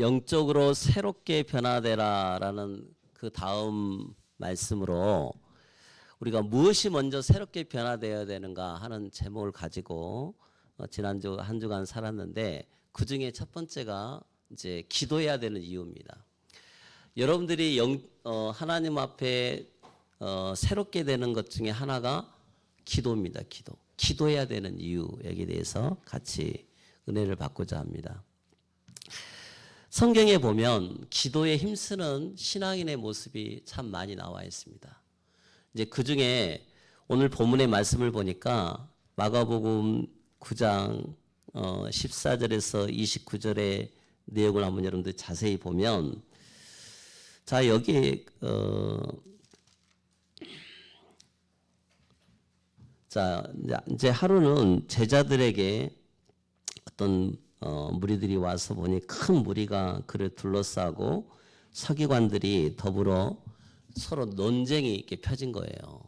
영적으로 새롭게 변화되라라는 그 다음 말씀으로 우리가 무엇이 먼저 새롭게 변화되어야 되는가 하는 제목을 가지고 지난주 한 주간 살았는데, 그 중에 첫 번째가 이제 기도해야 되는 이유입니다. 여러분들이 하나님 앞에 새롭게 되는 것 중에 하나가 기도입니다. 기도해야 되는 이유에 대해서 같이 은혜를 받고자 합니다. 성경에 보면 기도에 힘쓰는 신앙인의 모습이 참 많이 나와 있습니다. 이제 그 중에 오늘 본문의 말씀을 보니까 마가복음 9장 14절에서 29절의 내용을 한번 여러분들 자세히 보면, 자, 여기 자, 이제 하루는 제자들에게 어떤 무리들이 와서 보니 큰 무리가 그를 둘러싸고 서기관들이 더불어 서로 논쟁이 이렇게 펴진 거예요.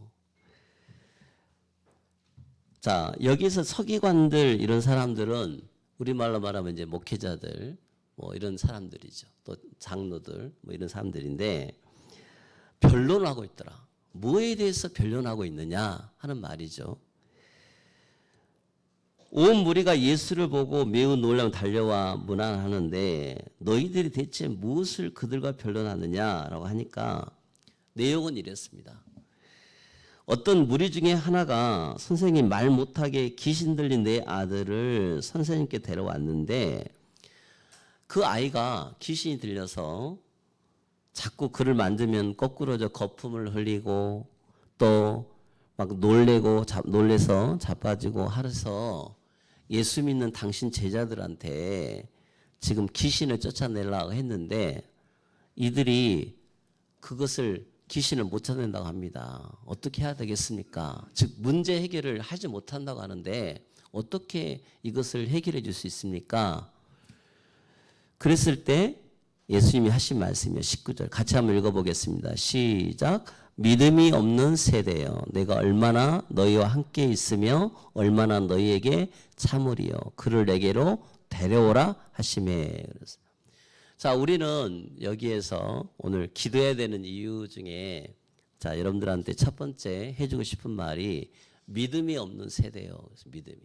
자, 여기서 서기관들 이런 사람들은 우리말로 말하면 이제 목회자들 뭐 이런 사람들이죠. 또 장로들 뭐 이런 사람들인데 변론을 하고 있더라. 뭐에 대해서 변론하고 있느냐 하는 말이죠. 온 무리가 예수를 보고 매우 놀라며 달려와 문안하는데 너희들이 대체 무엇을 그들과 변론하느냐라고 하니까 내용은 이랬습니다. 어떤 무리 중에 하나가 선생님 말 못하게 귀신 들린 내 아들을 선생님께 데려왔는데 그 아이가 귀신이 들려서 자꾸 그를 만지면 거꾸로져 거품을 흘리고 또 막 놀래서 자빠지고 하면서 예수 믿는 당신 제자들한테 지금 귀신을 쫓아내려고 했는데 이들이 귀신을 못 찾아낸다고 합니다. 어떻게 해야 되겠습니까? 즉 문제 해결을 하지 못한다고 하는데 어떻게 이것을 해결해 줄 수 있습니까? 그랬을 때 예수님이 하신 말씀이요. 19절 같이 한번 읽어보겠습니다. 시작. 믿음이 없는 세대여, 내가 얼마나 너희와 함께 있으며 얼마나 너희에게 참으리요. 그를 내게로 데려오라 하시매. 자, 우리는 여기에서 오늘 기도해야 되는 이유 중에 자, 여러분들한테 첫 번째 해주고 싶은 말이 믿음이 없는 세대요. 믿음이.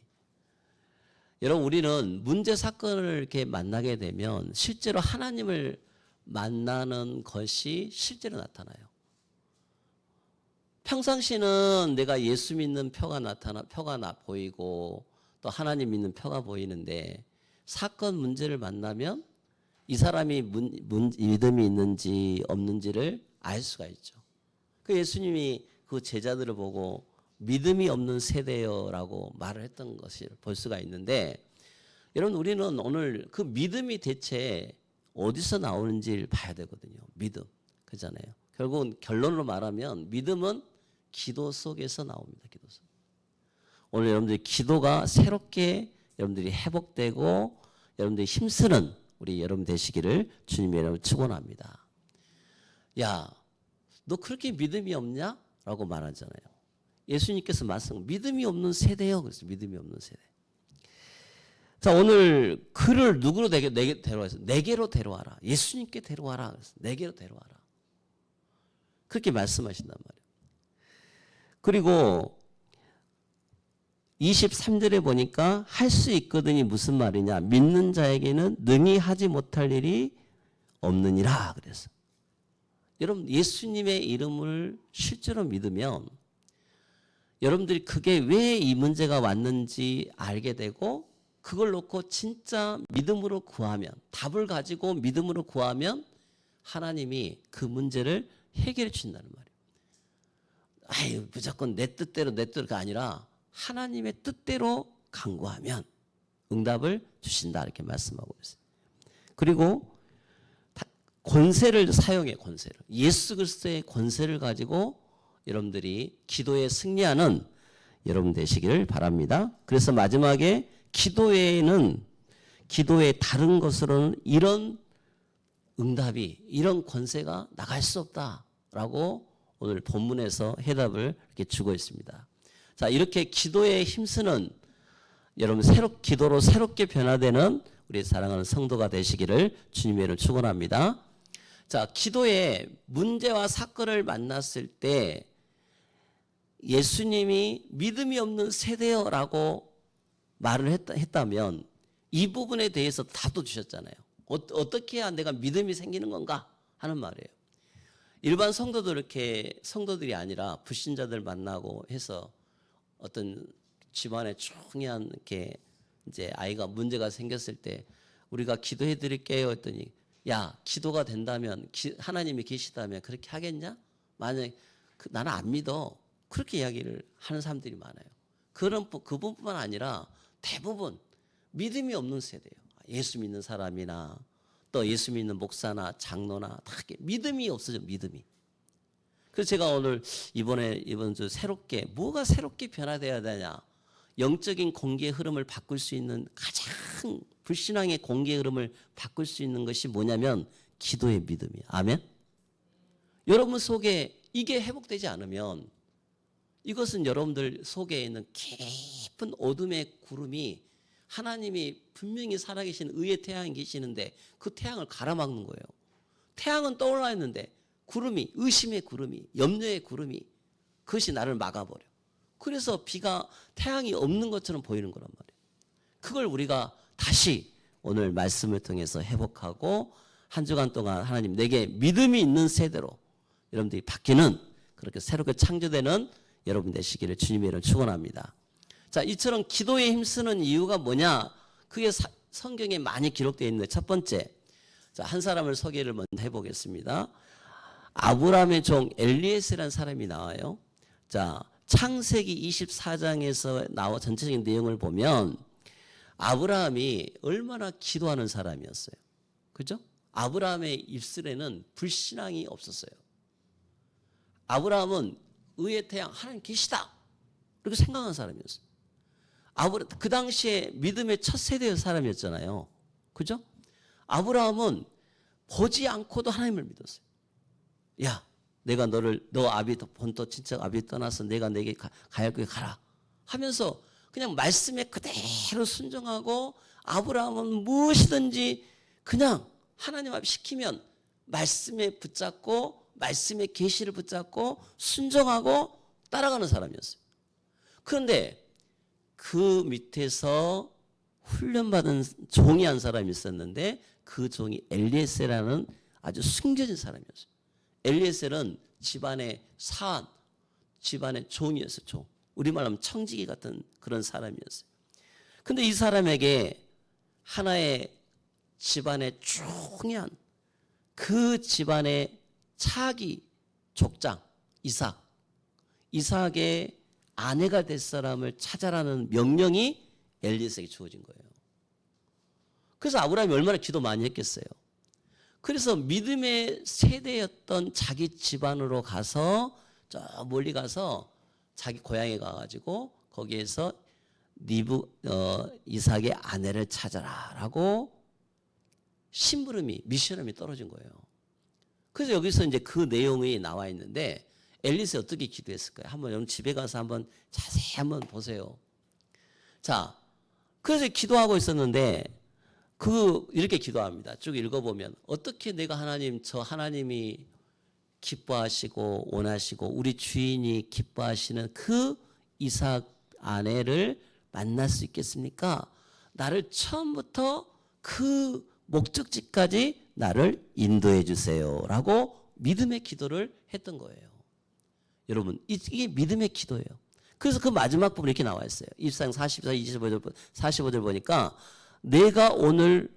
여러분, 우리는 문제 사건을 이렇게 만나게 되면 실제로 하나님을 만나는 것이 실제로 나타나요. 평상시는 내가 예수 믿는 표가 보이고 또 하나님 믿는 표가 보이는데 사건 문제를 만나면 이 사람이 믿음이 있는지 없는지를 알 수가 있죠. 그 예수님이 그 제자들을 보고 믿음이 없는 세대여라고 말을 했던 것을 볼 수가 있는데, 여러분 우리는 오늘 그 믿음이 대체 어디서 나오는지를 봐야 되거든요. 믿음. 그렇잖아요. 결국은 결론으로 말하면 믿음은 기도 속에서 나옵니다. 기도 속. 오늘 여러분들이 기도가 새롭게 여러분들이 회복되고 여러분들이 힘쓰는 우리 여러분 되시기를 주님의 이름으로 축원합니다. 야, 너 그렇게 믿음이 없냐? 라고 말하잖아요. 예수님께서 믿음이 없는 세대요. 그래서 믿음이 없는 세대. 자, 오늘 그를 누구로 내게 데려와서 내게로 데려와라. 예수님께 데려와라. 그래서 내게로 데려와라. 그렇게 말씀하신단 말이에요. 그리고 23절에 보니까 할 수 있거든이 무슨 말이냐? 믿는 자에게는 능히 하지 못할 일이 없느니라. 그래서 여러분 예수님의 이름을 실제로 믿으면 여러분들이 그게 왜 이 문제가 왔는지 알게 되고 그걸 놓고 진짜 믿음으로 구하면, 답을 가지고 믿음으로 구하면 하나님이 그 문제를 해결해 주신다는 말이에요. 아유, 무조건 내 뜻대로가 아니라 하나님의 뜻대로 간구하면 응답을 주신다 이렇게 말씀하고 있어요. 그리고 권세를 사용해, 권세를. 예수 그리스도의 권세를 가지고 여러분들이 기도에 승리하는 여러분 되시기를 바랍니다. 그래서 마지막에 기도의 다른 것으로는 이런 응답이, 이런 권세가 나갈 수 없다라고 오늘 본문에서 해답을 이렇게 주고 있습니다. 자, 이렇게 기도에 힘쓰는 여러분 기도로 새롭게 변화되는 우리 사랑하는 성도가 되시기를 주님의 이름으로 축원합니다. 자, 기도에 문제와 사건을 만났을 때 예수님이 믿음이 없는 세대여라고 말을 했다면 이 부분에 대해서 답도 주셨잖아요. 어떻게 해야 내가 믿음이 생기는 건가 하는 말이에요. 일반 성도들이 아니라 불신자들 만나고 해서 어떤 집안에 중요한 이렇게 이제 아이가 문제가 생겼을 때 우리가 기도해 드릴게요 했더니 야, 기도가 된다면 하나님이 계시다면 그렇게 하겠냐? 만약에 나는 안 믿어. 그렇게 이야기를 하는 사람들이 많아요. 그분뿐만 아니라 대부분 믿음이 없는 세대예요. 예수 믿는 사람이나 또 예수 믿는 목사나 장로나 다 믿음이 없어져, 믿음이. 그래서 제가 이번 주 새롭게 뭐가 새롭게 변화되어야 되냐? 영적인 공기의 흐름을 바꿀 수 있는 가장 불신앙의 공기의 흐름을 바꿀 수 있는 것이 뭐냐면 기도의 믿음이에요. 아멘. 여러분 속에 이게 회복되지 않으면 이것은 여러분들 속에 있는 깊은 어둠의 구름이 하나님이 분명히 살아계신 의의 태양이 계시는데 그 태양을 가로막는 거예요. 태양은 떠올라 있는데 구름이, 의심의 구름이, 염려의 구름이 그것이 나를 막아버려. 그래서 태양이 없는 것처럼 보이는 거란 말이에요. 그걸 우리가 다시 오늘 말씀을 통해서 회복하고 한 주간 동안 하나님 내게 믿음이 있는 세대로 여러분들이 바뀌는 그렇게 새롭게 창조되는 여러분 되시기를 주님의 이름으로 축원합니다. 자, 이처럼 기도에 힘쓰는 이유가 뭐냐? 그게 성경에 많이 기록되어 있는데 첫 번째, 자, 한 사람을 소개를 먼저 해보겠습니다. 아브라함의 종 엘리에셀이라는 사람이 나와요. 자, 창세기 24장에서 나와 전체적인 내용을 보면 아브라함이 얼마나 기도하는 사람이었어요. 그죠? 아브라함의 입술에는 불신앙이 없었어요. 아브라함은 의의 태양 하나님 계시다 이렇게 생각하는 사람이었어요. 그 당시에 믿음의 첫 세대의 사람이었잖아요. 그죠? 아브라함은 보지 않고도 하나님을 믿었어요. 야, 내가 너 아비 본토 친척 아비 떠나서 내가 내게 가야 할 곳에 가라 하면서 그냥 말씀에 그대로 순종하고 아브라함은 무엇이든지 그냥 하나님 앞에 시키면 말씀에 붙잡고 말씀의 계시를 붙잡고 순종하고 따라가는 사람이었어요. 그런데 그 밑에서 훈련받은 종이 한 사람이 있었는데 그 종이 엘리에셀이라는 아주 숨겨진 사람이었어요. 엘리에셀은 집안의 사환, 집안의 종이었어요. 종. 우리말로 하면 청지기 같은 그런 사람이었어요. 근데 이 사람에게 하나의 집안의 중요한 그 집안의 차기 족장 이삭의 아내가 될 사람을 찾아라는 명령이 엘리에셀에게 주어진 거예요. 그래서 아브라함이 얼마나 기도 많이 했겠어요. 그래서 믿음의 세대였던 자기 집안으로 가서 저 멀리 가서 자기 고향에 가가지고 거기에서 이삭의 아내를 찾아라라고 심부름이 미션이 떨어진 거예요. 그래서 여기서 이제 그 내용이 나와 있는데 엘리에셀이 어떻게 기도했을까요? 한번 여러분 집에 가서 한번 자세히 한번 보세요. 자, 그래서 기도하고 있었는데 이렇게 기도합니다. 쭉 읽어보면 어떻게 내가 하나님이 기뻐하시고 원하시고 우리 주인이 기뻐하시는 그 이삭 아내를 만날 수 있겠습니까? 나를 처음부터 그 목적지까지 나를 인도해 주세요 라고 믿음의 기도를 했던 거예요. 여러분 이게 믿음의 기도예요. 그래서 그 마지막 부분 이렇게 나와 있어요. 24장 45절 보니까 내가 오늘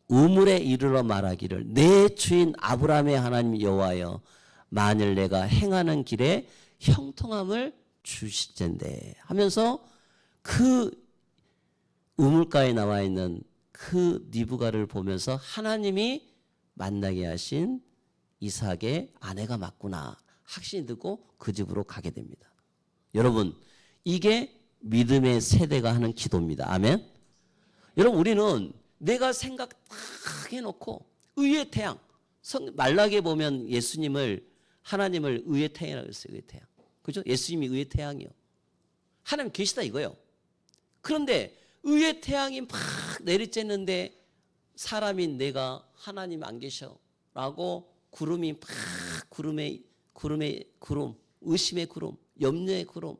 우물에 이르러 말하기를 내 주인 아브라함의 하나님 여호와여 만일 내가 행하는 길에 형통함을 주실텐데 하면서 그 우물가에 나와 있는 그 니브가를 보면서 하나님이 만나게 하신 이삭의 아내가 맞구나 확신이 들고 그 집으로 가게 됩니다. 여러분 이게 믿음의 세대가 하는 기도입니다. 아멘. 여러분 우리는 내가 생각 딱 해놓고 의의 태양 말라기에 보면 하나님을 의의 태양이라고 했어요. 의의 태양. 그죠? 예수님이 의의 태양이요. 하나님 계시다 이거요. 그런데 의의 태양이 막 내리쬐는데 사람인 내가 하나님 안 계셔라고 구름이 막 구름의 구름, 의심의 구름, 염려의 구름,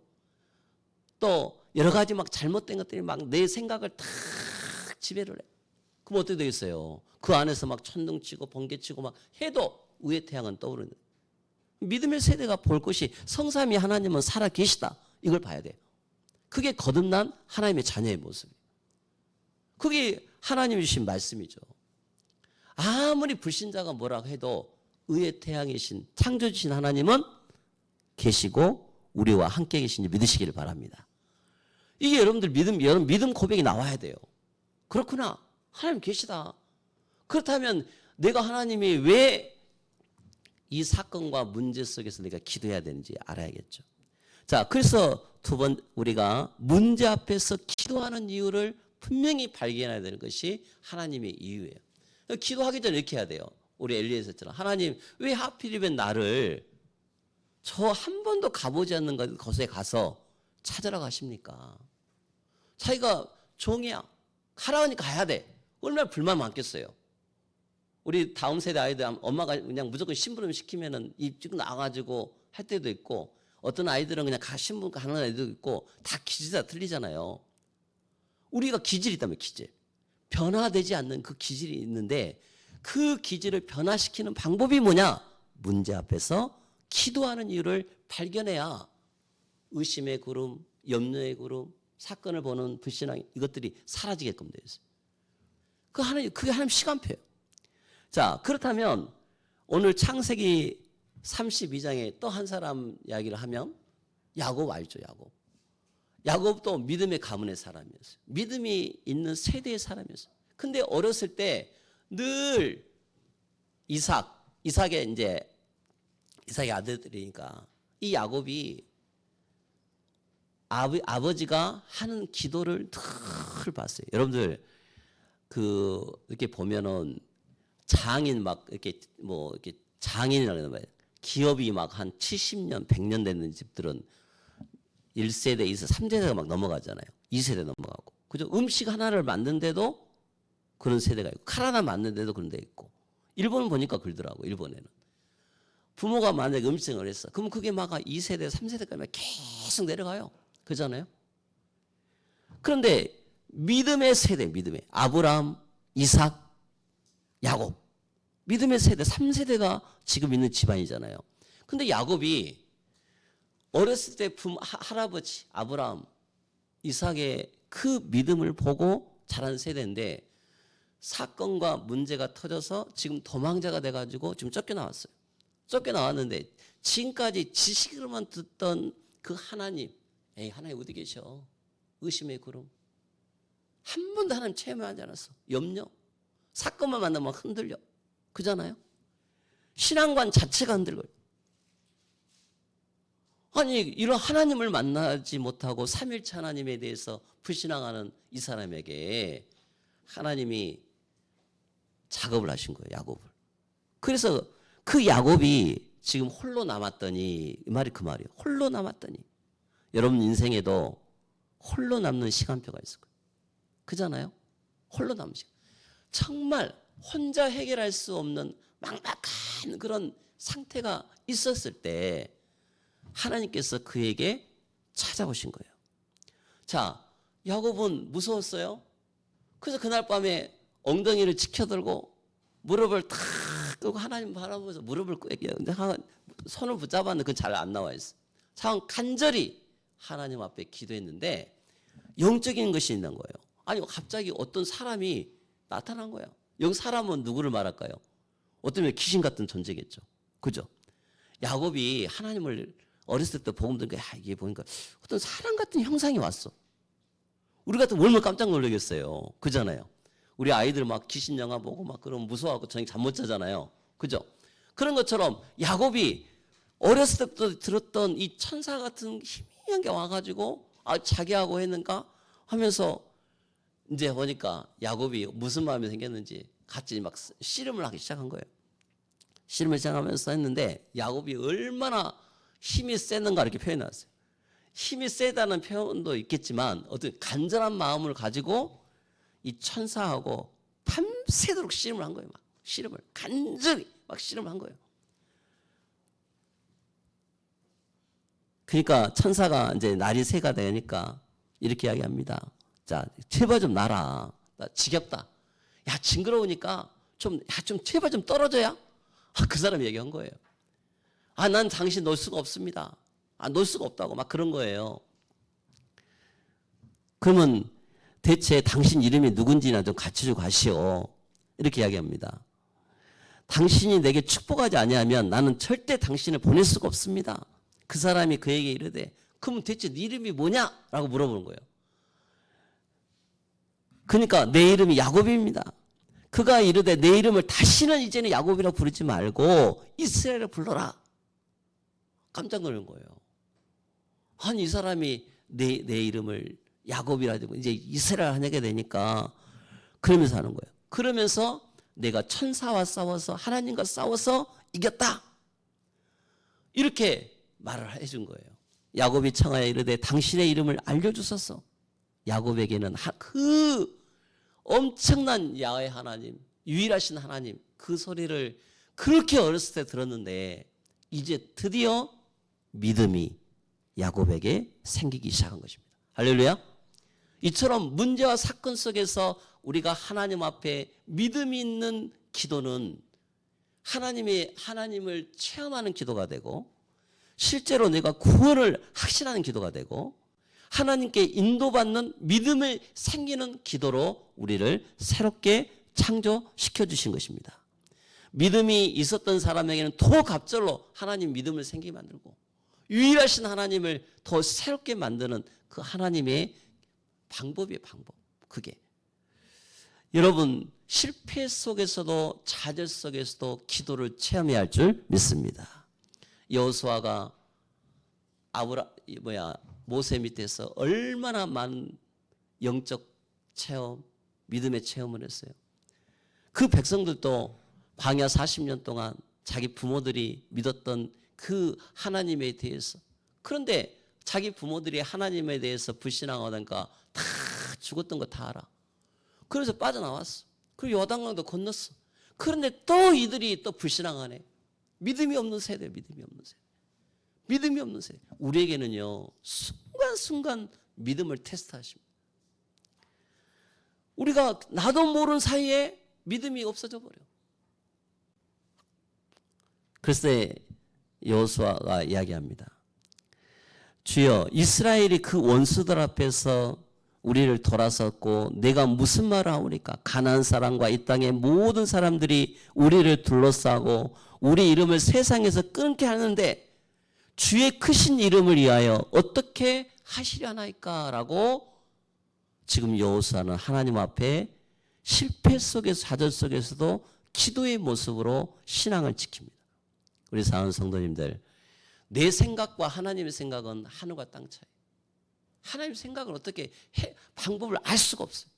또 여러 가지 막 잘못된 것들이 막 내 생각을 다 지배를 해. 그럼 어떻게 되겠어요? 그 안에서 막 천둥치고 번개치고 막 해도 의의 태양은 떠오르는. 믿음의 세대가 볼 것이 성삼위 하나님은 살아 계시다. 이걸 봐야 돼요. 그게 거듭난 하나님의 자녀의 모습이에요. 그게 하나님이 주신 말씀이죠. 아무리 불신자가 뭐라고 해도 의의 태양이신 창조주신 하나님은 계시고 우리와 함께 계신지 믿으시기를 바랍니다. 이게 여러분들 믿음 고백이 나와야 돼요. 그렇구나. 하나님 계시다. 그렇다면 내가 하나님이 왜 이 사건과 문제 속에서 내가 기도해야 되는지 알아야겠죠. 자, 그래서 두 번 우리가 문제 앞에서 기도하는 이유를 분명히 발견해야 되는 것이 하나님의 이유예요. 기도하기 전에 이렇게 해야 돼요. 우리 엘리에서처럼 하나님 왜 하필이면 나를 저 한 번도 가보지 않는 곳에 가서 찾으러 가십니까? 자기가 종이야. 가라하니 가야 돼. 얼마나 불만 많겠어요. 우리 다음 세대 아이들 엄마가 그냥 무조건 심부름 시키면은 입 나가지고 할 때도 있고 어떤 아이들은 그냥 심부름 가는 아이들도 있고 다 기질이 다 틀리잖아요. 우리가 기질이 있다면 기질. 변화되지 않는 그 기질이 있는데 그 기질을 변화시키는 방법이 뭐냐? 문제 앞에서 기도하는 이유를 발견해야 의심의 구름, 염려의 구름, 사건을 보는 불신앙 이것들이 사라지게끔 되어 있어요. 그게 하나님 시간표예요. 자, 그렇다면 오늘 창세기 32장에 또 한 사람 이야기를 하면 야곱 알죠, 야곱. 야곱도 믿음의 가문의 사람이었어요. 믿음이 있는 세대의 사람이었어요. 근데 어렸을 때 늘 이삭의 아들들이니까 이 야곱이 아버지가 하는 기도를 늘 봤어요. 여러분들 이렇게 보면은 장인 막 이렇게 장인이라는 말이에요. 기업이 막 한 70년, 100년 되는 집들은 1세대, 2세대, 3세대가 막 넘어가잖아요. 2세대 넘어가고. 그죠? 음식 하나를 만드는데도 그런 세대가 있고, 칼 하나 만드는데도 그런 데 있고. 일본은 보니까 그러더라고, 일본에는. 부모가 만약에 음식을 했어. 그럼 그게 막 2세대, 3세대까지 계속 내려가요. 그잖아요? 그런데 믿음의 세대, 아브라함, 이삭, 야곱. 믿음의 세대, 3세대가 지금 있는 집안이잖아요. 근데 야곱이 어렸을 때 할아버지 아브라함, 이삭의 그 믿음을 보고 자란 세대인데 사건과 문제가 터져서 지금 도망자가 돼가지고 지금 쫓겨나왔어요. 쫓겨나왔는데 지금까지 지식으로만 듣던 그 하나님, 하나님 어디 계셔? 의심의 구름. 한 번도 하나님 체험하지 않았어. 염려. 사건만 만나면 흔들려. 그잖아요? 신앙관 자체가 흔들려요. 아니, 이런 하나님을 만나지 못하고 삼일체 하나님에 대해서 불신앙하는 이 사람에게 하나님이 작업을 하신 거예요, 야곱을. 그래서 그 야곱이 지금 홀로 남았더니, 이 말이 그 말이에요. 홀로 남았더니. 여러분 인생에도 홀로 남는 시간표가 있을 거예요. 그잖아요? 홀로 남는 시간. 정말 혼자 해결할 수 없는 막막한 그런 상태가 있었을 때 하나님께서 그에게 찾아오신 거예요. 자, 야곱은 무서웠어요. 그래서 그날 밤에 엉덩이를 치켜들고 무릎을 탁 끄고 하나님 바라보면서 무릎을 꿇게요. 근데 손을 붙잡았는데 그건 잘 안 나와 있어. 참 간절히 하나님 앞에 기도했는데 영적인 것이 있는 거예요. 아니 갑자기 어떤 사람이 나타난 거예요. 여기 사람은 누구를 말할까요? 어쩌면 귀신 같은 존재겠죠. 그죠? 야곱이 하나님을 어렸을 때 복음 들으니까 이게 보니까 어떤 사람 같은 형상이 왔어. 우리 같은 얼마나 깜짝 놀라겠어요. 그잖아요. 우리 아이들 막 귀신 영화 보고 막 그러면 무서워하고 저녁 잠 못 자잖아요. 그죠? 그런 것처럼 야곱이 어렸을 때부터 들었던 이 천사 같은 희미한 게 와가지고 자기하고 했는가 하면서 이제 보니까 야곱이 무슨 마음이 생겼는지 같이 막 씨름을 하기 시작한 거예요. 씨름을 시작하면서 했는데 야곱이 얼마나 힘이 셌는가 이렇게 표현해놨어요. 힘이 세다는 표현도 있겠지만 어떤 간절한 마음을 가지고 이 천사하고 밤새도록 씨름을 한 거예요. 막 씨름을 간절히 막 씨름을 한 거예요. 그러니까 천사가 이제 날이 새가 되니까 이렇게 이야기합니다. 자, 제발 좀 놔라. 나 지겹다. 야, 징그러우니까 좀 제발 좀 떨어져야. 그 사람이 얘기한 거예요. 난 당신 놓을 수가 없습니다. 놓을 수가 없다고 막 그런 거예요. 그러면 대체 당신 이름이 누군지나 좀 가르쳐주고 가시오. 이렇게 이야기합니다. 당신이 내게 축복하지 아니하면 나는 절대 당신을 보낼 수가 없습니다. 그 사람이 그에게 이르되 그러면 대체 네 이름이 뭐냐? 라고 물어보는 거예요. 그러니까 내 이름이 야곱입니다. 그가 이르되 내 이름을 다시는 이제는 야곱이라고 부르지 말고 이스라엘을 불러라. 깜짝 놀란 거예요. 아니 이 사람이 내 이름을 야곱이라고 이제 이스라엘 하게 되니까 그러면서 하는 거예요. 그러면서 내가 천사와 싸워서 하나님과 싸워서 이겼다. 이렇게 말을 해준 거예요. 야곱이 청하여 이르되 당신의 이름을 알려주소서. 야곱에게는 그 엄청난 야훼 하나님, 유일하신 하나님 그 소리를 그렇게 어렸을 때 들었는데 이제 드디어 믿음이 야곱에게 생기기 시작한 것입니다. 할렐루야. 이처럼 문제와 사건 속에서 우리가 하나님 앞에 믿음이 있는 기도는 하나님을 체험하는 기도가 되고 실제로 내가 구원을 확신하는 기도가 되고 하나님께 인도받는 믿음을 생기는 기도로 우리를 새롭게 창조시켜 주신 것입니다. 믿음이 있었던 사람에게는 더 갑절로 하나님 믿음을 생기게 만들고 유일하신 하나님을 더 새롭게 만드는 그 하나님의 방법이에요. 방법. 그게 여러분 실패 속에서도 좌절 속에서도 기도를 체험해야 할 줄 믿습니다. 여호수아가 모세 밑에서 얼마나 많은 영적 체험, 믿음의 체험을 했어요. 그 백성들도 광야 40년 동안 자기 부모들이 믿었던 그 하나님에 대해서 그런데 자기 부모들이 하나님에 대해서 불신앙하다니까 다 죽었던 거 다 알아. 그래서 빠져나왔어. 그리고 요단강도 건넜어. 그런데 또 이들이 또 불신앙하네. 믿음이 없는 세대, 믿음이 없는 세대. 믿음이 없는 세대. 우리에게는요, 순간순간 믿음을 테스트하십니다. 우리가 나도 모르는 사이에 믿음이 없어져 버려. 그래서 여호수아가 이야기합니다. 주여, 이스라엘이 그 원수들 앞에서 우리를 돌아섰고 내가 무슨 말을 하오니까 가나안 사람과 이 땅의 모든 사람들이 우리를 둘러싸고 우리 이름을 세상에서 끊게 하는데 주의 크신 이름을 위하여 어떻게 하시려나이까 라고 지금 여호수아는 하나님 앞에 실패 속에서 좌절 속에서도 기도의 모습으로 신앙을 지킵니다. 우리 사랑하는 성도님들, 내 생각과 하나님의 생각은 하늘과 땅 차이. 하나님의 생각을 어떻게 방법을 알 수가 없어요.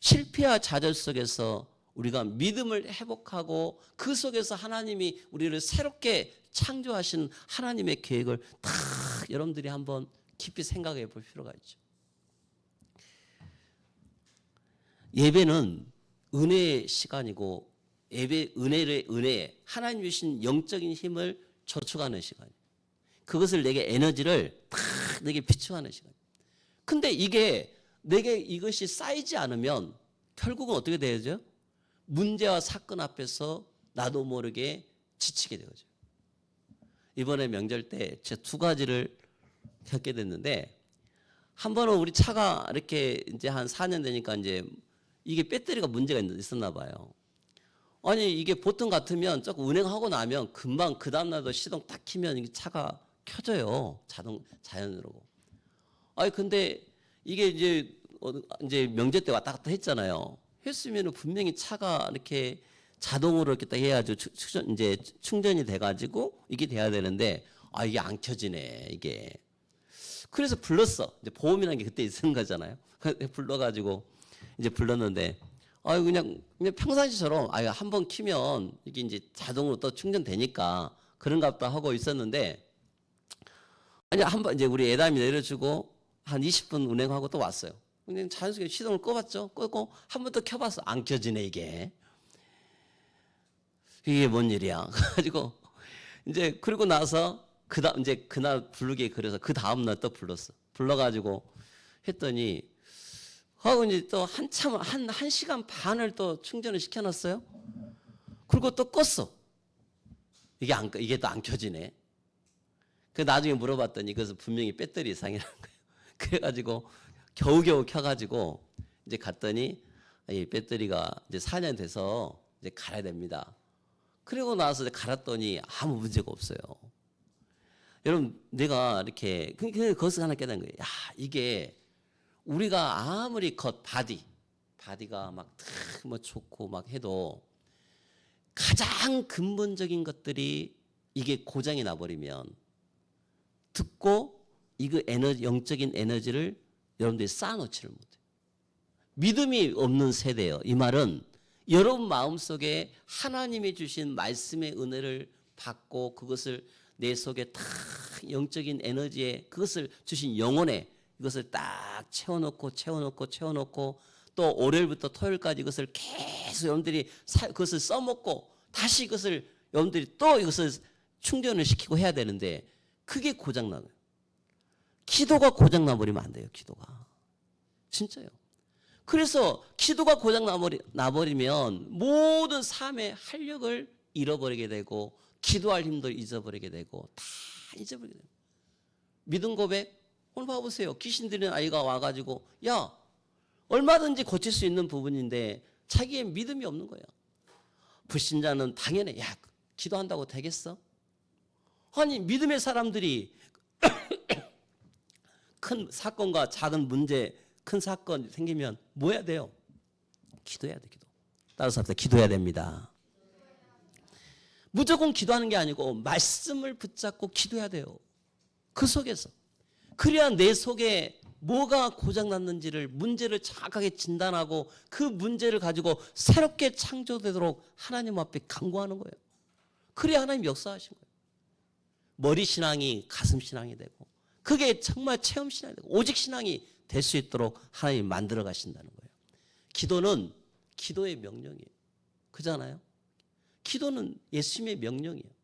실패와 좌절 속에서 우리가 믿음을 회복하고 그 속에서 하나님이 우리를 새롭게 창조하신 하나님의 계획을 다 여러분들이 한번 깊이 생각해 볼 필요가 있죠. 예배는 은혜의 시간이고 은혜, 하나님 주신 영적인 힘을 저축하는 시간이에요. 그것을 내게 에너지를 다 내게 비추하는 시간이에요. 근데 이게 내게 이것이 쌓이지 않으면 결국은 어떻게 되죠? 문제와 사건 앞에서 나도 모르게 지치게 되죠. 이번에 명절 때 제가 두 가지를 겪게 됐는데 한 번은 우리 차가 이렇게 이제 한 4년 되니까 이제 이게 배터리가 문제가 있었나 봐요. 아니 이게 보통 같으면 조금 운행하고 나면 금방 그 다음날도 시동 딱 키면 이게 차가 켜져요. 자연으로. 아니 근데 이게 이제 명절 때 왔다 갔다 했잖아요. 했으면 분명히 차가 이렇게 자동으로 이렇게 딱 해가지고 충전이 돼가지고 이게 돼야 되는데 이게 안 켜지네 이게. 그래서 불렀어. 이제 보험이라는 게 그때 있는 거잖아요. 불러가지고 이제 불렀는데 그냥 평상시처럼 한번 키면 이게 이제 자동으로 또 충전되니까 그런가 보다 하고 있었는데 아니 한번 이제 우리 애담이 내려주고 한 20분 운행하고 또 왔어요. 근데 자연스럽게 시동을 꺼봤죠. 끄고 한 번 더 켜봤어. 안 켜지네 이게. 이게 뭔 일이야. 그래가지고 이제 그리고 나서 그다음 이제 그날 부르게 그래서 그 다음 날 또 불렀어. 불러가지고 했더니 하고 이제 또 한참 한 시간 반을 또 충전을 시켜놨어요. 그리고 또 껐어. 이게 또 안 켜지네. 그 나중에 물어봤더니 그것은 분명히 배터리 이상이라는 거예요. 그래가지고 겨우겨우 켜가지고 이제 갔더니 이 배터리가 이제 4년 돼서 이제 갈아야 됩니다. 그리고 나서 이제 갈았더니 아무 문제가 없어요. 여러분 내가 이렇게 거기서 하나 깨달은 거예요. 야 이게 우리가 아무리 바디가 막 뭐 좋고 막 해도 가장 근본적인 것들이 이게 고장이 나버리면 듣고 이거 영적인 에너지를 여러분들이 쌓아놓지를 못해요. 믿음이 없는 세대예요. 이 말은 여러분 마음속에 하나님이 주신 말씀의 은혜를 받고 그것을 내 속에 탁 영적인 에너지에 그것을 주신 영혼에 이것을 딱 채워놓고 또 월요일부터 토요일까지 이것을 계속 여러분들이 그것을 써먹고 다시 이것을 여러분들이 또 이것을 충전을 시키고 해야 되는데 그게 고장나요. 기도가 고장나버리면 안 돼요. 기도가. 진짜요. 그래서 기도가 고장나버리면 모든 삶의 활력을 잃어버리게 되고 기도할 힘도 잊어버리게 되고 다 잊어버리게 돼요. 믿음 고백 오늘 봐보세요. 귀신 들린 아이가 와가지고 야 얼마든지 고칠 수 있는 부분인데 자기의 믿음이 없는 거예요. 불신자는 당연히 야 기도한다고 되겠어? 아니 믿음의 사람들이 큰 사건과 작은 문제 큰 사건 생기면 뭐 해야 돼요? 기도해야 돼. 기도. 따라서 합시다. 기도해야 됩니다. 무조건 기도하는 게 아니고 말씀을 붙잡고 기도해야 돼요. 그 속에서. 그래야 내 속에 뭐가 고장났는지를 문제를 정확하게 진단하고 그 문제를 가지고 새롭게 창조되도록 하나님 앞에 간구하는 거예요. 그래야 하나님 역사하신 거예요. 머리 신앙이 가슴 신앙이 되고 그게 정말 체험 신앙이 되고 오직 신앙이 될 수 있도록 하나님이 만들어 가신다는 거예요. 기도는 기도의 명령이에요. 그잖아요. 기도는 예수님의 명령이에요.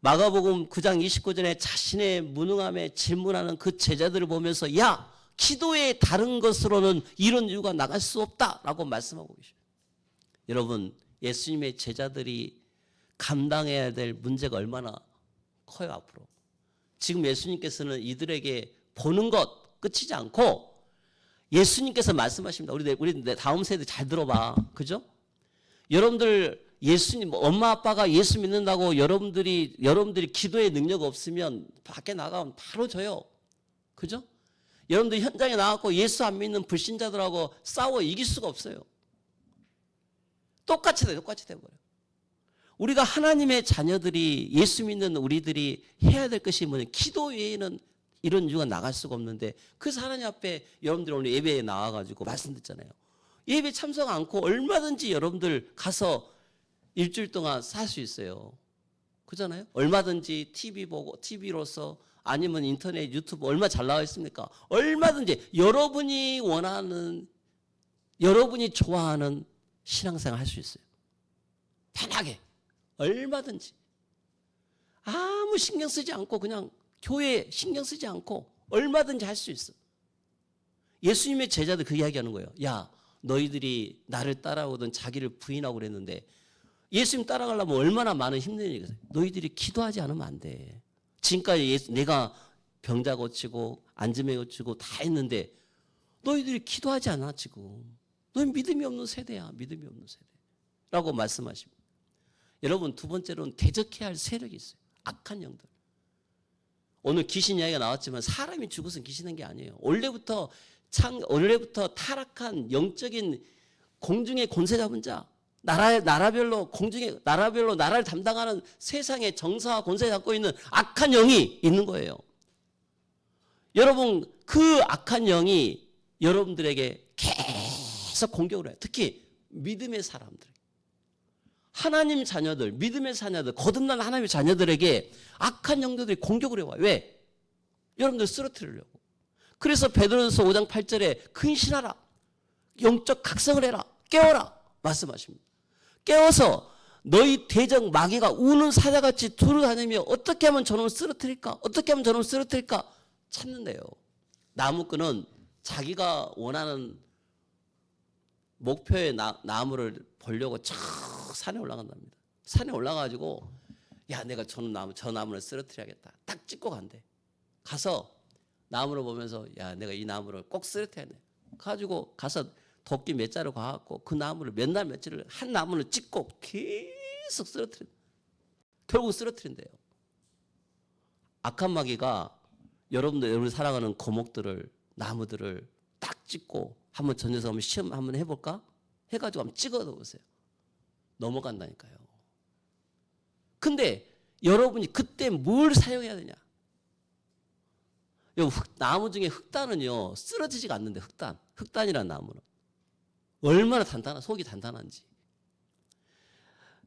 마가복음 9장 29절에 자신의 무능함에 질문하는 그 제자들을 보면서 야 기도의 다른 것으로는 이런 이유가 나갈 수 없다라고 말씀하고 계셔요. 여러분 예수님의 제자들이 감당해야 될 문제가 얼마나 커요 앞으로. 지금 예수님께서는 이들에게 보는 것 끝이지 않고 예수님께서 말씀하십니다. 우리 다음 세대 잘 들어봐. 그죠? 여러분들 예수님 엄마 아빠가 예수 믿는다고 여러분들이 기도의 능력 없으면 밖에 나가면 바로 져요. 그죠? 여러분들 현장에 나가고 예수 안 믿는 불신자들하고 싸워 이길 수가 없어요. 똑같이 돼버려요. 우리가 하나님의 자녀들이 예수 믿는 우리들이 해야 될 것이 뭐냐? 기도 외에는 이런 이유가 나갈 수가 없는데 그래서 하나님 앞에 여러분들 오늘 예배에 나와가지고 말씀 듣잖아요. 예배 참석 않고 얼마든지 여러분들 가서 일주일 동안 살 수 있어요. 그잖아요. 얼마든지 TV 보고 TV로서 아니면 인터넷 유튜브 얼마 잘 나와 있습니까? 얼마든지 여러분이 원하는 여러분이 좋아하는 신앙생활 할 수 있어요. 편하게 얼마든지 아무 신경 쓰지 않고 그냥 교회 신경 쓰지 않고 얼마든지 할 수 있어. 예수님의 제자들 그 이야기하는 거예요. 야 너희들이 나를 따라오던 자기를 부인하고 그랬는데 예수님 따라가려면 얼마나 많은 힘든 일이겠어요. 너희들이 기도하지 않으면 안 돼. 지금까지 내가 병자 고치고 안짐에 고치고 다 했는데 너희들이 기도하지 않아 지금. 너희 믿음이 없는 세대야. 믿음이 없는 세대. 라고 말씀하십니다. 여러분 두 번째로는 대적해야 할 세력이 있어요. 악한 영들. 오늘 귀신 이야기가 나왔지만 사람이 죽어서 귀신한 게 아니에요. 원래부터 타락한 영적인 공중의 권세 잡은 자, 나라별로 나라를 담당하는 세상의 정사와 권세 잡고 있는 악한 영이 있는 거예요. 여러분 그 악한 영이 여러분들에게 계속 공격을 해요. 특히 믿음의 사람들. 하나님 자녀들, 믿음의 자녀들, 거듭난 하나님의 자녀들에게 악한 영들이 공격을 해와요. 왜? 여러분들 쓰러뜨리려고. 그래서 베드로전서 5장 8절에 근신하라. 영적 각성을 해라. 깨워라. 말씀하십니다. 깨워서 너희 대적 마귀가 우는 사자같이 두루다니며 어떻게 하면 저놈을 쓰러뜨릴까? 어떻게 하면 저놈을 쓰러뜨릴까? 찾는데요. 나무꾼은 자기가 원하는 목표의 나무를 보려고 저 산에 올라간답니다. 산에 올라가지고 야 내가 저 나무를 쓰러뜨려야겠다. 딱 찍고 간대. 가서 나무를 보면서 야 내가 이 나무를 꼭 쓰러뜨려야 돼. 가지고 가서 도끼 몇 자루 가갖고 그 나무를 몇 날 며칠을 한 나무를 찍고 계속 쓰러뜨린. 결국 쓰러뜨린대요. 악한 마귀가 여러분이 살아가는 고목들을 나무들을 딱 찍고 한번 전혀서 한번 시험 한번 해볼까? 해가지고 한번 찍어서 보세요. 넘어간다니까요. 근데 여러분이 그때 뭘 사용해야 되냐? 나무 중에 흑단은요 쓰러지지가 않는데 흑단이라는 나무는 얼마나 속이 단단한지.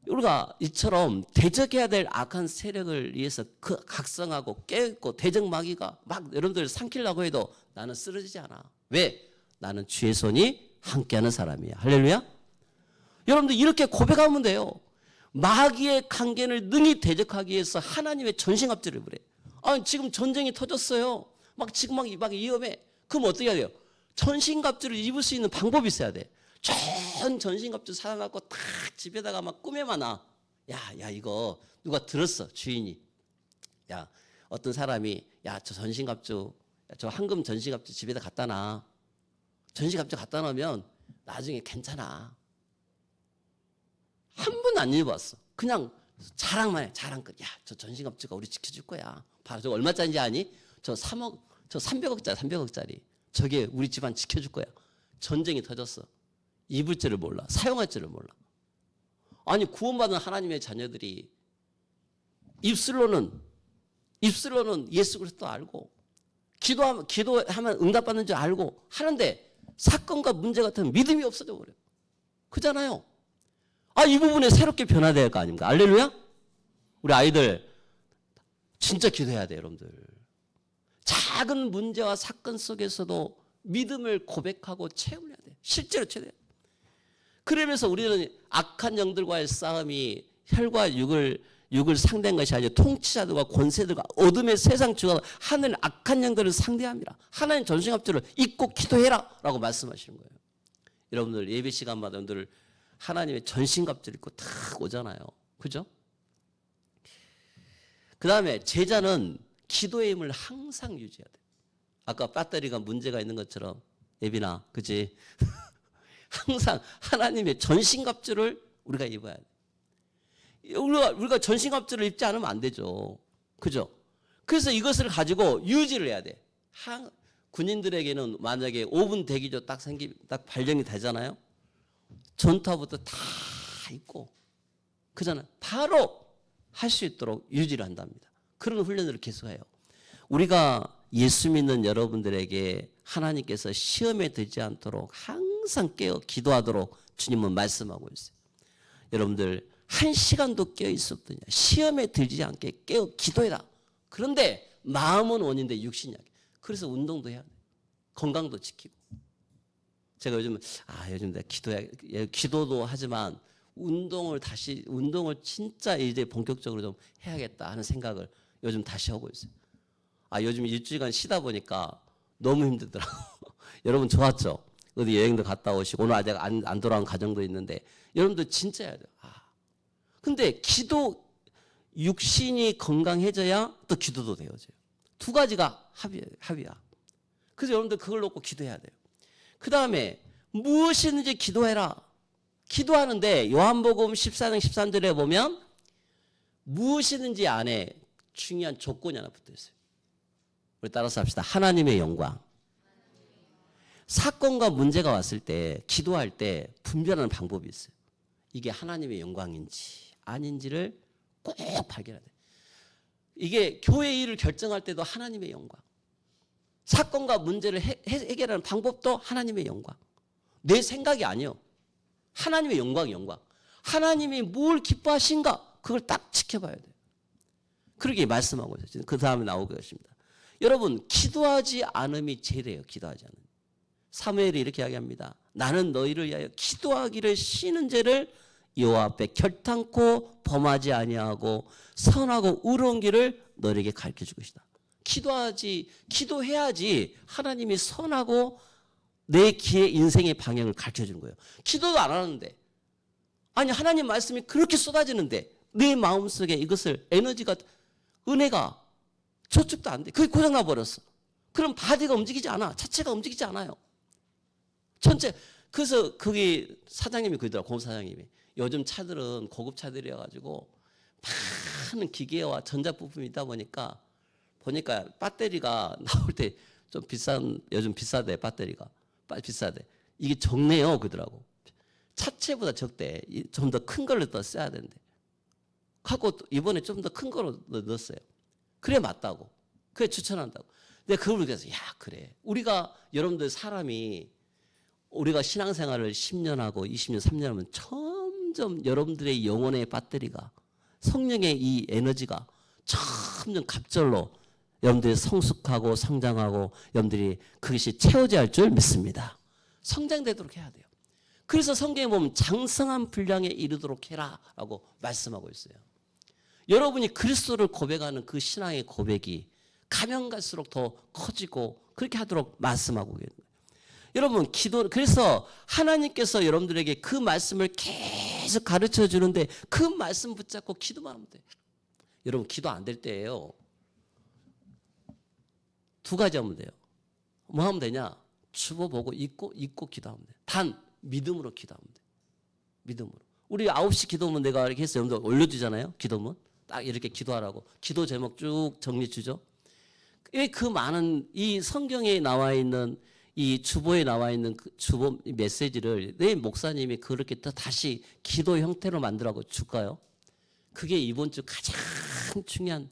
우리가 이처럼 대적해야 될 악한 세력을 위해서 각성하고 깨있고 대적 마귀가 막 여러분들 삼키려고 해도 나는 쓰러지지 않아. 왜? 나는 주의 손이 함께하는 사람이야. 할렐루야. 여러분들 이렇게 고백하면 돼요. 마귀의 강견을 능히 대적하기 위해서 하나님의 전신갑주를 그래. 아니 지금 전쟁이 터졌어요. 지금 막 위험해. 그럼 어떻게 해야 돼요? 전신갑주를 입을 수 있는 방법이 있어야 돼. 좋은 전신갑주 사갖고 탁 집에다가 막 꾸며만 놔. 야 이거 누가 들었어 주인이. 야 어떤 사람이 야 저 전신갑주 저 황금 전신갑주 집에다 갖다 놔. 전신갑주 갖다 놓으면 나중에 괜찮아. 한 번도 안 입어봤어. 그냥 자랑만 해. 자랑 끝. 야 저 전신갑주가 우리 지켜줄 거야. 바로 저 얼마짜리인지 아니? 저 300억짜리. 저게 우리 집안 지켜줄 거야. 전쟁이 터졌어. 입을 줄을 몰라. 사용할 줄을 몰라. 아니 구원받은 하나님의 자녀들이 입술로는 예수 그리스도 알고 기도하면 응답받는 줄 알고 하는데 사건과 문제 같은 믿음이 없어져 버려요. 그잖아요. 이 부분에 새롭게 변화돼야 할 거 아닙니까? 할렐루야? 우리 아이들 진짜 기도해야 돼요, 여러분들. 작은 문제와 사건 속에서도 믿음을 고백하고 체험해야 돼요. 실제로 체험해야 돼요. 그러면서 우리는 악한 영들과의 싸움이 혈과 육을 상대한 것이 아니라 통치자들과 권세들과 어둠의 세상 주가 하늘 악한 영들을 상대합니다. 하나님 전신갑주를 입고 기도해라 라고 말씀하시는 거예요. 여러분들 예배 시간마다 여러분들 하나님의 전신갑주를 입고 탁 오잖아요. 그죠? 그 다음에 제자는 기도의 힘을 항상 유지해야 돼요. 아까 배터리가 문제가 있는 것처럼 예빈아 그치? 항상 하나님의 전신갑주를 우리가 입어야 돼. 우리가 전신갑주를 입지 않으면 안 되죠. 그죠? 그래서 이것을 가지고 유지를 해야 돼. 군인들에게는 만약에 5분 대기조 딱 발령이 되잖아요. 전투부터 다 입고 그잖아요. 바로 할 수 있도록 유지를 한답니다. 그런 훈련을 계속해요. 우리가 예수 믿는 여러분들에게 하나님께서 시험에 들지 않도록 항상 깨어 기도하도록 주님은 말씀하고 있어요. 여러분들 1시간도 깨어 있었더냐. 시험에 들지 않게 깨어 기도해라. 그런데 마음은 원인데 육신이 약해. 그래서 운동도 해야 돼. 건강도 지키고. 제가 요즘 내가 기도도 하지만 운동을 진짜 이제 본격적으로 좀 해야겠다 하는 생각을 요즘 다시 하고 있어요. 요즘 일주일간 쉬다 보니까 너무 힘들더라고. 여러분 좋았죠? 어디 여행도 갔다 오시고 오늘 아직 안 돌아온 가정도 있는데 여러분들 진짜 해야 돼요. 근데 육신이 건강해져야 또 기도도 되어져요. 두 가지가 합이야. 그래서 여러분들 그걸 놓고 기도해야 돼요. 그 다음에 무엇이든지 기도해라. 기도하는데 요한복음 14장 13절에 보면 무엇이든지 안에 중요한 조건이 하나 붙어 있어요. 우리 따라서 합시다. 하나님의 영광. 사건과 문제가 왔을 때 기도할 때 분별하는 방법이 있어요. 이게 하나님의 영광인지 아닌지를 꼭 발견해야 돼요. 이게 교회 일을 결정할 때도 하나님의 영광. 사건과 문제를 해결하는 방법도 하나님의 영광. 내 생각이 아니요. 하나님의 영광. 하나님이 뭘 기뻐하신가? 그걸 딱 지켜봐야 돼요. 그렇게 말씀하고 있어요. 그 다음에 나오고 계십니다. 여러분 기도하지 않음이 죄래요. 기도하지 않음. 사무엘이 이렇게 이야기합니다. 나는 너희를 위하여 기도하기를 쉬는 죄를 여호와 앞에 결탄코 범하지 아니하고 선하고 의로운 길을 너희에게 가르쳐 줄 것이다. 기도해야지 하나님이 선하고 내 기의 인생의 방향을 가르쳐 주는 거예요. 기도도 안 하는데, 아니 하나님 말씀이 그렇게 쏟아지는데 내 마음속에 이것을 에너지가, 은혜가 저축도 안 돼. 그게 고장나 버렸어. 그럼 바디가 움직이지 않아. 자체가 움직이지 않아요. 그래서 거기 사장님이 그러더라고. 공사장님이 요즘 차들은 고급 차들이어가지고 많은 기계와 전자부품이 있다 보니까 배터리가 나올 때 좀 요즘 비싸대. 배터리가 비싸대. 이게 적네요 그러더라고. 차체보다 적대. 좀 더 큰 걸로 더 써야 된대. 하고 이번에 좀 더 큰 걸로 넣었어요. 그래 맞다고. 그래 추천한다고. 내가 그걸 그래서 야 그래. 여러분들 우리가 신앙생활을 10년 하고 20년, 3년 하면 점점 여러분들의 영혼의 배터리가, 성령의 이 에너지가 점점 갑절로 여러분들이 성숙하고 성장하고 여러분들이 그것이 채워져야 할 줄 믿습니다. 성장되도록 해야 돼요. 그래서 성경에 보면 장성한 분량에 이르도록 해라라고 말씀하고 있어요. 여러분이 그리스도를 고백하는 그 신앙의 고백이 가면 갈수록 더 커지고 그렇게 하도록 말씀하고 계세요. 여러분 그래서 하나님께서 여러분들에게 그 말씀을 계속 가르쳐 주는데 그 말씀 붙잡고 기도만 하면 돼요. 여러분 기도 안 될 때예요. 두 가지 하면 돼요. 뭐 하면 되냐? 주보 보고 읽고 기도하면 돼요. 단 믿음으로 기도하면 돼요. 믿음으로. 우리 9시 기도문 내가 이렇게 했어요. 여러분들 올려주잖아요. 기도문. 딱 이렇게 기도하라고. 기도 제목 쭉 정리 주죠. 그 많은 이 성경에 나와 있는 이 주보에 나와 있는 그 주보 메시지를 내 목사님이 그렇게 또 다시 기도 형태로 만들라고 줄까요? 그게 이번 주 가장 중요한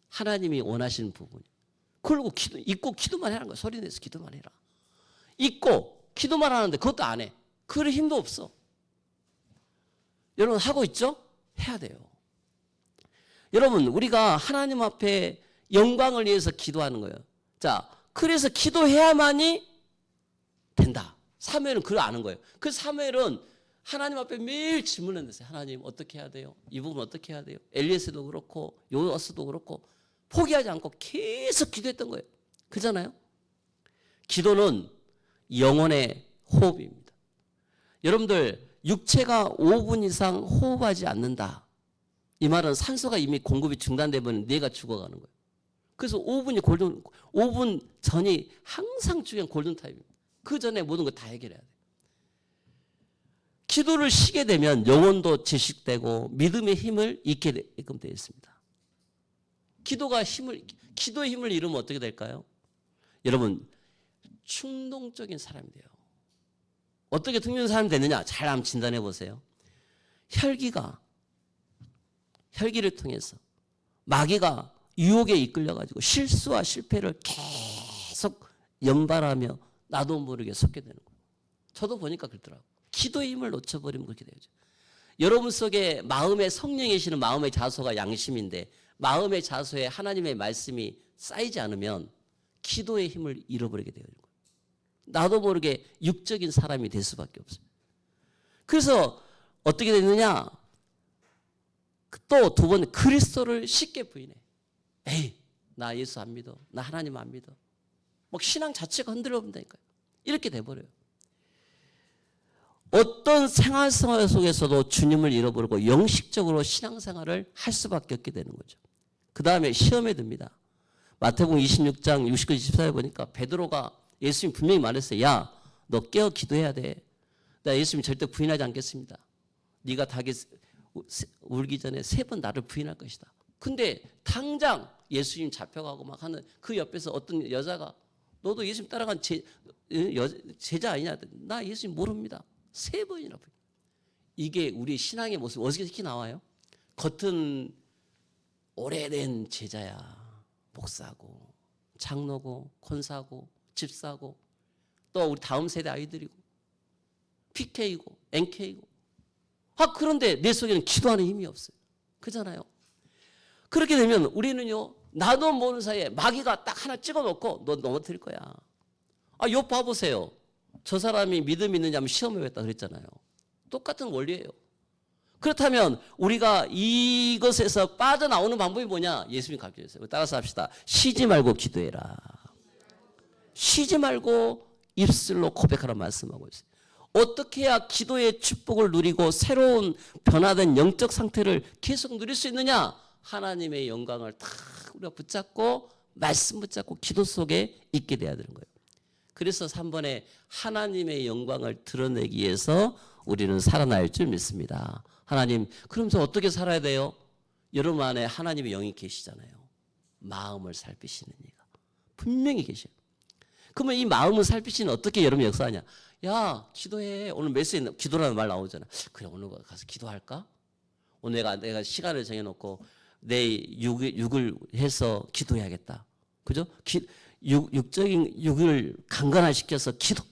하나님이 원하시는 부분이에요. 그리고 읽고 기도만 하는 거야. 소리 내서 기도만 해라. 읽고 기도만 하는데 그것도 안 해. 그럴 힘도 없어. 여러분 하고 있죠? 해야 돼요. 여러분 우리가 하나님 앞에 영광을 위해서 기도하는 거예요. 자, 그래서 기도해야만이 된다. 사무엘은 그걸 아는 거예요. 그 사무엘은 하나님 앞에 매일 질문을 했어요. 하나님 어떻게 해야 돼요? 이 부분 어떻게 해야 돼요? 엘리에스도 그렇고 요아스도 그렇고 포기하지 않고 계속 기도했던 거예요. 그잖아요. 기도는 영혼의 호흡입니다. 여러분들 육체가 5분 이상 호흡하지 않는다. 이 말은 산소가 이미 공급이 중단되면 뇌가 죽어가는 거예요. 그래서 5분 전이 항상 중요한 골든타임입니다. 그 전에 모든 거 다 해결해야 돼요. 기도를 쉬게 되면 영혼도 질식되고 믿음의 힘을 잃게 되게끔 되어 있습니다. 기도의 힘을 잃으면 어떻게 될까요? 여러분, 충동적인 사람이 돼요. 어떻게 충동적인 사람이 되느냐? 잘 한번 진단해 보세요. 혈기를 통해서 마귀가 유혹에 이끌려가지고 실수와 실패를 계속 연발하며 나도 모르게 섞게 되는 거예요. 저도 보니까 그렇더라고요. 기도의 힘을 놓쳐버리면 그렇게 되죠. 여러분 속에 마음의 성령이시는 마음의 자소가 양심인데 마음의 자소에 하나님의 말씀이 쌓이지 않으면 기도의 힘을 잃어버리게 되는 거예요. 나도 모르게 육적인 사람이 될 수밖에 없어요. 그래서 어떻게 되느냐? 또 두 번 그리스도를 쉽게 부인해. 에이, 나 예수 안 믿어. 나 하나님 안 믿어. 막 신앙 자체가 흔들려 본다니까요. 이렇게 돼버려요. 어떤 생활 속에서도 주님을 잃어버리고 영식적으로 신앙생활을 할 수밖에 없게 되는 거죠. 그 다음에 시험에 듭니다. 마태복음 26장 69, 24에 보니까 베드로가 예수님 분명히 말했어요. 야, 너 깨어 기도해야 돼. 나 예수님 절대 부인하지 않겠습니다. 네가 닭이 울기 전에 3번 나를 부인할 것이다. 근데 당장 예수님 잡혀가고 막 하는 그 옆에서 어떤 여자가 너도 예수님 따라간 제자 아니냐? 나 예수님 모릅니다. 3번이나 부인. 이게 우리 신앙의 모습 어떻게 나와요? 겉은 오래된 제자야. 목사고 장로고 권사고 집사고 또 우리 다음 세대 아이들이고 PK고 NK고 그런데 내 속에는 기도하는 힘이 없어요. 그잖아요. 그렇게 되면 우리는요 나도 모르는 사이에 마귀가 딱 하나 찍어놓고 너 넘어뜨릴 거야. 욥 봐보세요. 저 사람이 믿음 있느냐 하면 시험해봤다 그랬잖아요. 똑같은 원리예요. 그렇다면 우리가 이것에서 빠져나오는 방법이 뭐냐? 예수님이 가르쳐주세요. 따라서 합시다. 쉬지 말고 기도해라. 쉬지 말고 입술로 고백하라 말씀하고 있어요. 어떻게 해야 기도의 축복을 누리고 새로운 변화된 영적 상태를 계속 누릴 수 있느냐? 하나님의 영광을 다 우리가 붙잡고 말씀 붙잡고 기도 속에 있게 돼야 되는 거예요. 그래서 3번에 하나님의 영광을 드러내기 위해서 우리는 살아날 줄 믿습니다. 하나님, 그럼 저 어떻게 살아야 돼요? 여러분 안에 하나님의 영이 계시잖아요. 마음을 살피시는 이가 분명히 계셔요. 그러면 이 마음을 살피시는 어떻게 여러분 역사하냐? 야, 기도해. 오늘 메시지 기도라는 말 나오잖아. 그래, 오늘 가서 기도할까? 오늘 내가 시간을 정해놓고 내 육을 해서 기도해야겠다. 그죠? 육적인 육을 강건화시켜서 기도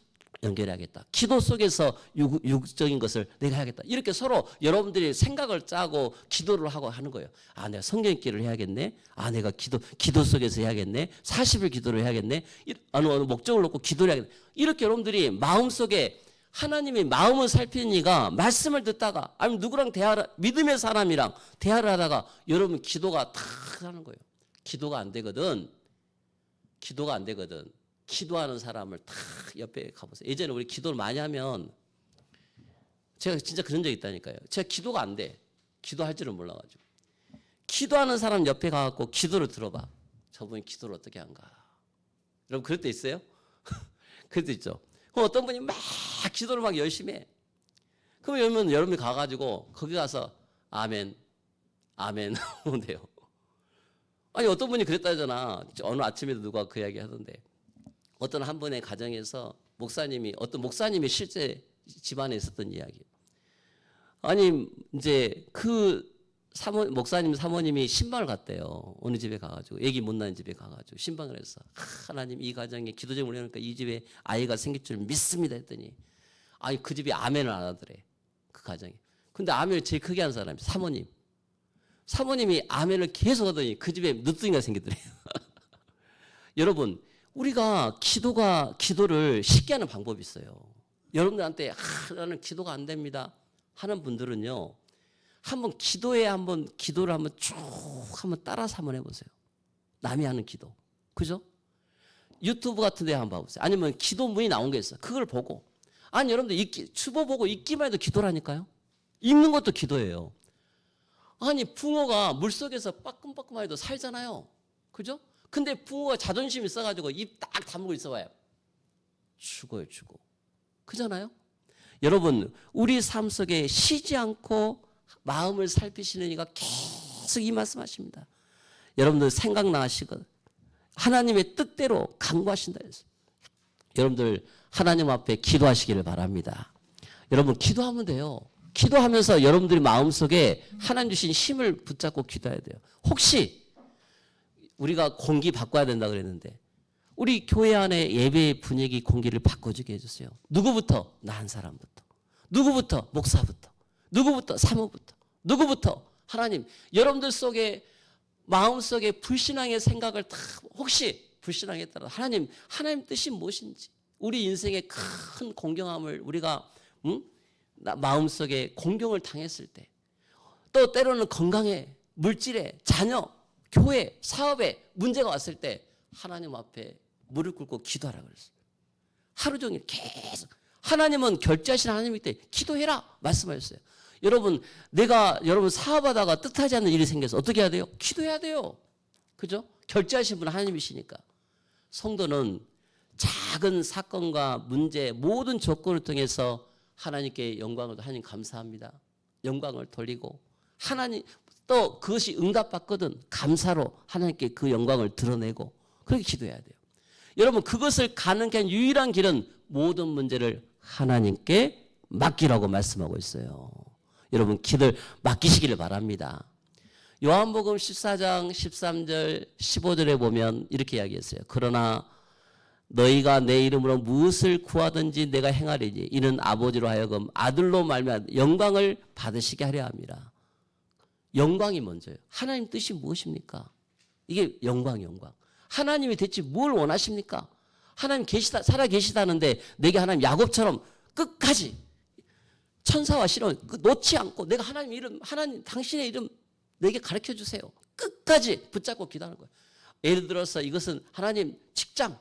연결해야겠다. 기도 속에서 육적인 것을 내가 해야겠다. 이렇게 서로 여러분들이 생각을 짜고 기도를 하고 하는 거예요. 내가 성경 읽기를 해야겠네. 내가 기도 속에서 해야겠네. 40일 기도를 해야겠네. 어느 목적을 놓고 기도를 해야겠네. 이렇게 여러분들이 마음속에 하나님의 마음을 살피는 이가 말씀을 듣다가 아니면 누구랑 믿음의 사람이랑 대화를 하다가 여러분 기도가 탁 하는 거예요. 기도가 안 되거든. 기도하는 사람을 탁 옆에 가보세요. 예전에 우리 기도를 많이 하면 제가 진짜 그런 적이 있다니까요. 제가 기도가 안 돼. 기도할 줄을 몰라가지고. 기도하는 사람 옆에 가갖고 기도를 들어봐. 저분이 기도를 어떻게 한가. 여러분 그럴 때 있어요? 그럴 때 있죠. 그럼 어떤 분이 막 기도를 막 열심히 해. 그러면 여러분이 가가지고 거기 가서 아멘 하면 돼요. 어떤 분이 그랬다잖아. 어느 아침에도 누가 그 이야기 하던데. 어떤 한 분의 가정에서 어떤 목사님이 실제 집안에 있었던 이야기. 이제 그 목사님 사모님이 신방을 갔대요. 어느 집에 가가지고 애기 못 낳은 집에 가가지고 신방을 했어. 하나님 이 가정에 기도 좀 올려놓으니까 이 집에 아이가 생길 줄 믿습니다 했더니 그 집이 아멘을 안 하더래. 그 가정이. 근데 아멘을 제일 크게 한 사람이 사모님이 아멘을 계속 하더니 그 집에 늦둥이가 생기더래요. 여러분 우리가 기도를 쉽게 하는 방법이 있어요. 여러분들한테 나는 기도가 안 됩니다 하는 분들은요. 기도를 한번 쭉 한번 따라서 한번 해보세요. 남이 하는 기도. 그죠? 유튜브 같은 데 한번 봐보세요. 아니면 기도문이 나온 게 있어요. 그걸 보고. 여러분들 추보 보고 읽기만 해도 기도라니까요. 읽는 것도 기도예요. 붕어가 물속에서 빠끔빠끔 해도 살잖아요. 그죠? 근데 붕어가 자존심이 있어가지고 입 딱 다물고 있어봐요. 죽어요. 그잖아요? 여러분, 우리 삶 속에 쉬지 않고 마음을 살피시는 이가 계속 이 말씀하십니다. 여러분들 생각나시거든. 하나님의 뜻대로 강구하신다 했어요. 여러분들 하나님 앞에 기도하시기를 바랍니다. 여러분 기도하면 돼요. 기도하면서 여러분들이 마음속에 하나님 주신 힘을 붙잡고 기도해야 돼요. 혹시 우리가 공기 바꿔야 된다 그랬는데 우리 교회 안에 예배 분위기 공기를 바꿔주게 해주세요. 누구부터? 나 한 사람부터. 누구부터? 목사부터. 누구부터? 사모부터. 누구부터? 하나님. 여러분들 속에 마음속에 불신앙의 생각을 다 혹시 불신앙에 따라 하나님 뜻이 무엇인지 우리 인생의 큰 공경함을 우리가 마음속에 공경을 당했을 때 또 때로는 건강에 물질에 자녀 교회 사업에 문제가 왔을 때 하나님 앞에 무릎 꿇고 기도하라 그랬어요. 하루 종일 계속 하나님은 결제하신 하나님이기 때문에 기도해라 말씀하셨어요. 여러분 사업하다가 뜻하지 않는 일이 생겨서 어떻게 해야 돼요? 기도해야 돼요. 그죠? 결제하신 분은 하나님이시니까. 성도는 작은 사건과 문제 모든 조건을 통해서 하나님께 영광을 하나님 감사합니다. 영광을 돌리고 하나님 또 그것이 응답받거든 감사로 하나님께 그 영광을 드러내고 그렇게 기도해야 돼요. 여러분 그것을 가능케 한 유일한 길은 모든 문제를 하나님께 맡기라고 말씀하고 있어요. 여러분 기도를 맡기시기를 바랍니다. 요한복음 14장 13절 15절에 보면 이렇게 이야기했어요. 그러나 너희가 내 이름으로 무엇을 구하든지 내가 행하리니 이는 아버지로 하여금 아들로 말미암아 영광을 받으시게 하려 함이라. 영광이 먼저예요. 하나님 뜻이 무엇입니까? 이게 영광. 하나님이 대체 뭘 원하십니까? 하나님 살아 계시다는데 내게 하나님 야곱처럼 끝까지 천사와 실은 놓지 않고 내가 하나님 이름, 하나님 당신의 이름 내게 가르쳐 주세요. 끝까지 붙잡고 기도하는 거예요. 예를 들어서 이것은 하나님 직장,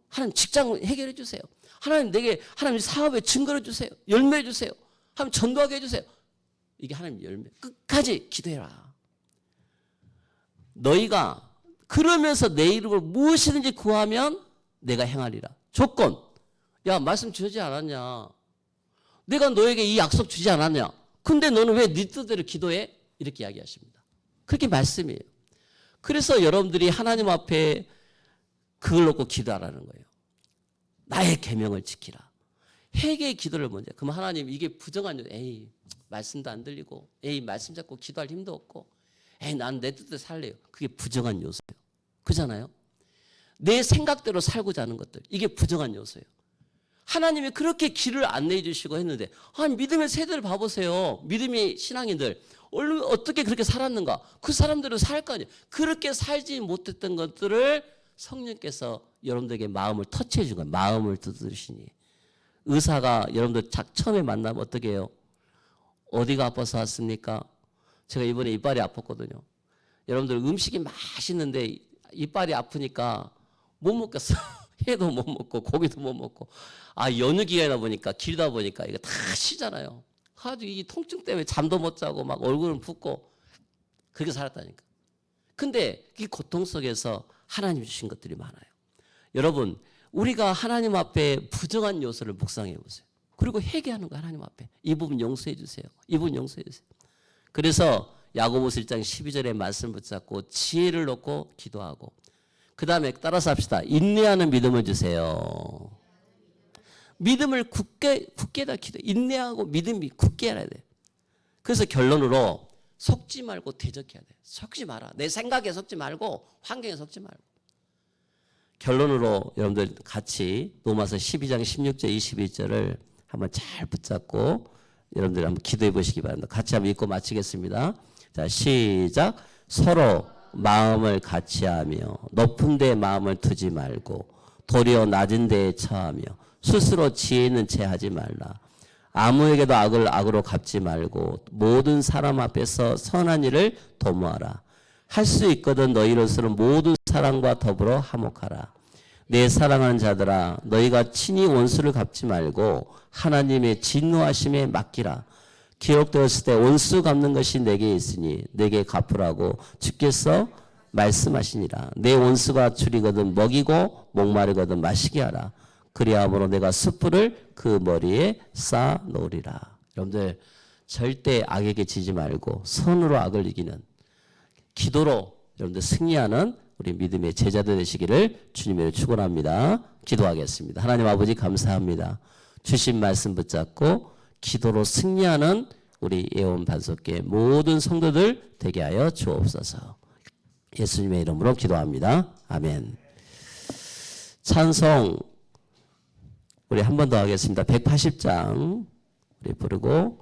하나님 직장 해결해 주세요. 하나님 내게 하나님 사업에 증거해 주세요. 열매해 주세요. 하나님 전도하게 해주세요. 이게 하나님 열매. 끝까지 기도해라. 너희가 그러면서 내 이름으로 무엇이든지 구하면 내가 행하리라. 조건. 야, 말씀 주지 않았냐? 내가 너에게 이 약속 주지 않았냐? 근데 너는 왜 네 뜻대로 기도해? 이렇게 이야기하십니다. 그렇게 말씀이에요. 그래서 여러분들이 하나님 앞에 그걸 놓고 기도하라는 거예요. 나의 계명을 지키라. 회개의 기도를 먼저. 그럼 하나님 이게 부정한 요소. 에이, 말씀도 안 들리고, 에이, 말씀 잡고 기도할 힘도 없고, 에이, 난 내 뜻대로 살래요. 그게 부정한 요소예요. 그잖아요. 내 생각대로 살고자 하는 것들, 이게 부정한 요소예요. 하나님이 그렇게 길을 안내해 주시고 했는데, 믿음의 세대를 봐보세요. 믿음의 신앙인들 어떻게 그렇게 살았는가? 그 사람들은 살 거 아니에요. 그렇게 살지 못했던 것들을 성령께서 여러분들에게 마음을 터치해 준 거예요. 마음을 두드리시니. 의사가 여러분들 처음에 만나면 어떻게 해요? 어디가 아파서 왔습니까? 제가 이번에 이빨이 아팠거든요. 여러분들 음식이 맛있는데 이빨이 아프니까 못 먹겠어. 회도 못 먹고 고기도 못 먹고. 연휴 기간이다 보니까 길다 보니까 이거 다 쉬잖아요. 아주 이 통증 때문에 잠도 못 자고 막 얼굴은 붓고 그렇게 살았다니까. 근데 이 고통 속에서 하나님 주신 것들이 많아요. 여러분, 우리가 하나님 앞에 부정한 요소를 묵상해 보세요. 그리고 회개하는 거 하나님 앞에. 이 부분 용서해 주세요. 이 부분 용서해 주세요. 그래서 야고보서 1장 12절의 말씀 붙잡고 지혜를 놓고 기도하고, 그 다음에 따라서 합시다. 인내하는 믿음을 주세요. 믿음을 굳게다 기도. 인내하고 믿음이 굳게 해야 돼. 그래서 결론으로 속지 말고 대적해야 돼. 속지 마라. 내 생각에 속지 말고 환경에 속지 말고. 결론으로 여러분들 같이 로마서 12장 16절 21절을 한번 잘 붙잡고 여러분들 한번 기도해 보시기 바랍니다. 같이 한번 읽고 마치겠습니다. 자, 시작. 서로 마음을 같이하며 높은 데 마음을 두지 말고 도리어 낮은 데에 처하며 스스로 지혜 있는 채 하지 말라. 아무에게도 악을 악으로 갚지 말고 모든 사람 앞에서 선한 일을 도모하라. 할 수 있거든 너희로서는 모든 사랑과 더불어 화목하라. 내 사랑하는 자들아, 너희가 친히 원수를 갚지 말고 하나님의 진노하심에 맡기라. 기록되었을 때 원수 갚는 것이 내게 있으니 내게 갚으라고 주께서 말씀하시니라. 내 원수가 줄이거든 먹이고 목마르거든 마시게 하라. 그리함으로 내가 숯불을 그 머리에 쌓아 놓으리라. 여러분들 절대 악에게 지지 말고 선으로 악을 이기는 기도로 여러분들 승리하는 우리 믿음의 제자들 되시기를 주님으로 축원합니다. 기도하겠습니다. 하나님 아버지 감사합니다. 주신 말씀 붙잡고 기도로 승리하는 우리 예원 반석계 모든 성도들 되게 하여 주옵소서. 예수님의 이름으로 기도합니다. 아멘. 찬송 우리 한 번 더 하겠습니다. 180장 우리 부르고